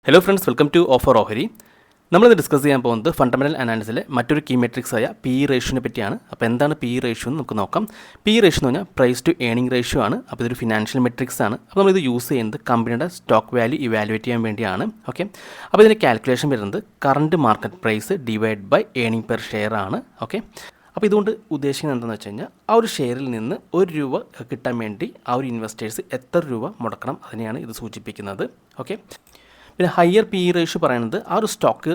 Hello friends, welcome to offer ഓഹരി. നമ്മളിത് discuss ചെയ്യാൻ പോകുന്നത് ഫണ്ടമെൻ്റൽ അനാലിസിലെ മറ്റൊരു കീ മെട്രിക്സ് ആയ പി റേഷ്യോനെ പറ്റിയാണ്. അപ്പോൾ എന്താണ് പി റേഷ്യോ എന്ന് നമുക്ക് നോക്കാം. പി റേഷ്യോ എന്ന് പറഞ്ഞാൽ പ്രൈസ് ടു ഏണിംഗ് റേഷ്യോ ആണ്. അപ്പോൾ ഇതൊരു ഫിനാൻഷ്യൽ മെട്രിക്സ് ആണ്. അപ്പോൾ നമ്മളിത് യൂസ് ചെയ്യുന്നത് കമ്പനിയുടെ സ്റ്റോക്ക് വാല്യൂ ഇവാലുവേറ്റ് ചെയ്യാൻ വേണ്ടിയാണ്. ഓക്കെ, അപ്പോൾ ഇതിൻ്റെ കാൽക്കുലേഷൻ വരുന്നത് current market price divide by earning per share ആണ്. ഓക്കെ, അപ്പോൾ ഇതുകൊണ്ട് ഉദ്ദേശിക്കുന്നത് എന്താണെന്ന് വെച്ച് കഴിഞ്ഞാൽ ആ ഒരു ഷെയറിൽ നിന്ന് ₹1 കിട്ടാൻ വേണ്ടി ആ ഒരു ഇൻവെസ്റ്റേഴ്സ് എത്ര രൂപ മുടക്കണം, അതിനെയാണ് ഇത് സൂചിപ്പിക്കുന്നത്. ഓക്കെ, പിന്നെ ഹയർ പി റേഷ്യോ പറയുന്നത് ആ ഒരു സ്റ്റോക്ക്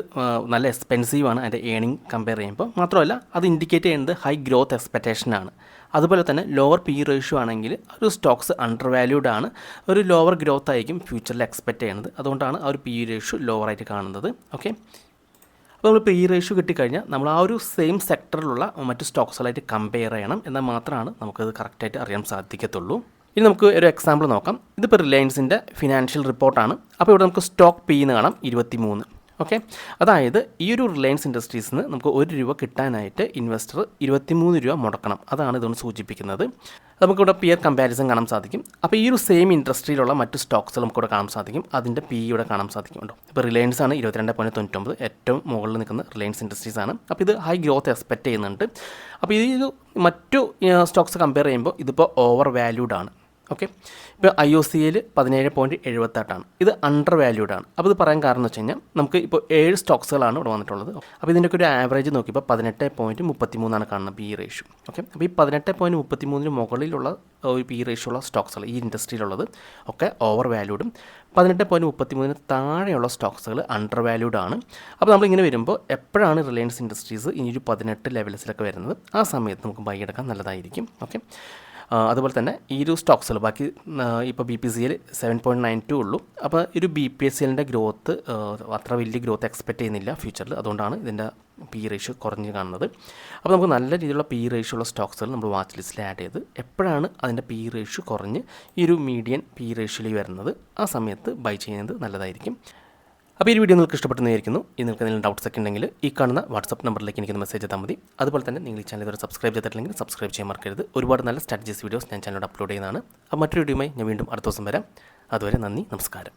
നല്ല എക്സ്പെൻസീവാണ് അതിൻ്റെ ഏണിംഗ് കമ്പയർ ചെയ്യുമ്പോൾ. മാത്രമല്ല അത് ഇൻഡിക്കേറ്റ് ചെയ്യുന്നത് ഹൈ ഗ്രോത്ത് എക്സ്പെക്റ്റേഷനാണ്. അതുപോലെ തന്നെ ലോവർ പി റേഷ്യോ ആണെങ്കിൽ ഒരു സ്റ്റോക്സ് അണ്ടർ വാല്യൂഡ് ആണ്, ഒരു ലോവർ ഗ്രോത്ത് ആയിരിക്കും ഫ്യൂച്ചറിൽ എക്സ്പെക്റ്റ് ചെയ്യുന്നത്. അതുകൊണ്ടാണ് ആ ഒരു പി റേഷ്യോ ലോവറായിട്ട് കാണുന്നത്. ഓക്കെ, അപ്പോൾ നമ്മൾ പി റേഷ്യോ കിട്ടിക്കഴിഞ്ഞാൽ നമ്മൾ ആ ഒരു സെയിം സെക്ടറിലുള്ള മറ്റു സ്റ്റോക്സുകളായിട്ട് കമ്പയർ ചെയ്യണം. എന്നാൽ മാത്രമാണ് നമുക്കത് കറക്റ്റായിട്ട് അറിയാൻ സാധിക്കത്തുള്ളൂ. ഇനി നമുക്ക് ഒരു എക്സാമ്പിൾ നോക്കാം. ഇതിപ്പോൾ റിലയൻസിൻ്റെ ഫിനാൻഷ്യൽ റിപ്പോർട്ടാണ്. അപ്പോൾ ഇവിടെ നമുക്ക് സ്റ്റോക്ക് പി എന്ന് കാണാം 23. ഓക്കെ, അതായത് ഈ ഒരു റിലയൻസ് ഇൻഡസ്ട്രീസിൽ നിന്ന് നമുക്ക് ₹1 കിട്ടാനായിട്ട് ഇൻവെസ്റ്റർ ₹23 മുടക്കണം. അതാണ് ഇതുകൊണ്ട് സൂചിപ്പിക്കുന്നത്. നമുക്കിവിടെ പിയർ കമ്പാരിസൺ കാണാൻ സാധിക്കും. അപ്പോൾ ഈ ഒരു സെയിം ഇൻഡസ്ട്രിയിലുള്ള മറ്റ് സ്റ്റോക്സ് നമുക്കിവിടെ കാണാൻ സാധിക്കും. അതിൻ്റെ പി ഇവിടെ കാണാൻ സാധിക്കുന്നുണ്ടോ. ഇപ്പോൾ റിലയൻസ് ആണ് 22.99, ഏറ്റവും മുകളിൽ നിൽക്കുന്ന റിലയൻസ് ഇൻഡസ്ട്രീസ് ആണ്. അപ്പോൾ ഇത് ഹൈ ഗ്രോത്ത് എക്സ്പെക്റ്റ് ചെയ്യുന്നുണ്ട്. അപ്പോൾ ഇത് മറ്റു സ്റ്റോക്സ് കമ്പയർ ചെയ്യുമ്പോൾ ഇതിപ്പോൾ ഓവർ വാല്യൂഡ് ആണ്. ഓക്കെ, ഇപ്പോൾ IOCL 17.78 ഇത് അണ്ടർ വാല്യൂഡ് ആണ്. അപ്പോൾ ഇത് പറയാൻ കാരണം എന്ന് വെച്ച് കഴിഞ്ഞാൽ നമുക്ക് ഇപ്പോൾ 7 സ്റ്റോക്സുകളാണ് ഇവിടെ വന്നിട്ടുള്ളത്. അപ്പോൾ ഇതിൻ്റെയൊക്കെ ഒരു ആവറേജ് നോക്കിയപ്പോൾ 18.33 കാണുന്നത് പി റേഷ്യോ. ഓക്കെ, അപ്പോൾ ഈ 18.33 മുകളിലുള്ള ഒരു പി റേഷ്യോ ഉള്ള സ്റ്റോക്സുകൾ ഈ ഇൻഡസ്ട്രിയിലുള്ളത് ഒക്കെ ഓവർ വാല്യൂഡും 18.33 താഴെയുള്ള സ്റ്റോക്സുകൾ അണ്ടർ വാല്യൂഡ് ആണ്. അപ്പോൾ നമ്മളിങ്ങനെ വരുമ്പോൾ എപ്പോഴാണ് റിലയൻസ് ഇൻഡസ്ട്രീസ് ഇനി ഒരു 18 ലെവൽസിലൊക്കെ വരുന്നത്, ആ സമയത്ത് നമുക്ക് ബൈ എടുക്കാൻ നല്ലതായിരിക്കും. ഓക്കെ, അതുപോലെ തന്നെ ഈ ഒരു സ്റ്റോക്സുകൾ ബാക്കി ഇപ്പോൾ BPCL 7.92 ഉള്ളൂ. അപ്പോൾ ഒരു BPCLൻ്റെ ഗ്രോത്ത് അത്ര വലിയ ഗ്രോത്ത് എക്സ്പെക്റ്റ് ചെയ്യുന്നില്ല ഫ്യൂച്ചറിൽ. അതുകൊണ്ടാണ് ഇതിൻ്റെ പി റേഷ്യോ കുറഞ്ഞ് കാണുന്നത്. അപ്പോൾ നമുക്ക് നല്ല രീതിയിലുള്ള പി റേഷ്യോ ഉള്ള സ്റ്റോക്സുകൾ നമ്മൾ വാച്ച് ലിസ്റ്റിൽ ആഡ് ചെയ്ത് എപ്പോഴാണ് അതിൻ്റെ പി റേഷ്യോ കുറഞ്ഞ് ഈ ഒരു മീഡിയൻ പി റേഷ്യോയിൽ വരുന്നത്, ആ സമയത്ത് ബൈ ചെയ്യുന്നത് നല്ലതായിരിക്കും. അപ്പോൾ ഈ വീഡിയോ നിങ്ങൾക്ക് ഇഷ്ടപ്പെട്ടെന്നായിരിക്കുന്നു. നിങ്ങൾക്ക് എന്തെങ്കിലും ഡൗട്ട്സ് ഒക്കെ ഉണ്ടെങ്കിൽ ഈ കാണുന്ന വാട്സപ്പ് നമ്പറിലേക്ക് എനിക്ക് മെസ്സേജ് ചെയ്താൽ മതി. അതുപോലെ തന്നെ നിങ്ങൾ ഈ ചാനൽ ഇതുവരെ സബ്സ്ക്രൈബ് ചെയ്തിട്ടില്ലെങ്കിൽ സബ്സ്ക്രൈബ് ചെയ്യാൻ മറക്കരുത്. ഒരുപാട് നല്ല സ്ട്രാറ്റജീസ് വീഡിയോസ് ഞാൻ ചാനലിൽ അപ്ലോഡ് ചെയ്യുന്നതാണ്. അപ്പോൾ മറ്റൊരു വീഡിയോയുമായി ഞാൻ വീണ്ടും അടുത്ത ദിവസം വരാം. അതുവരെ നന്ദി, നമസ്കാരം.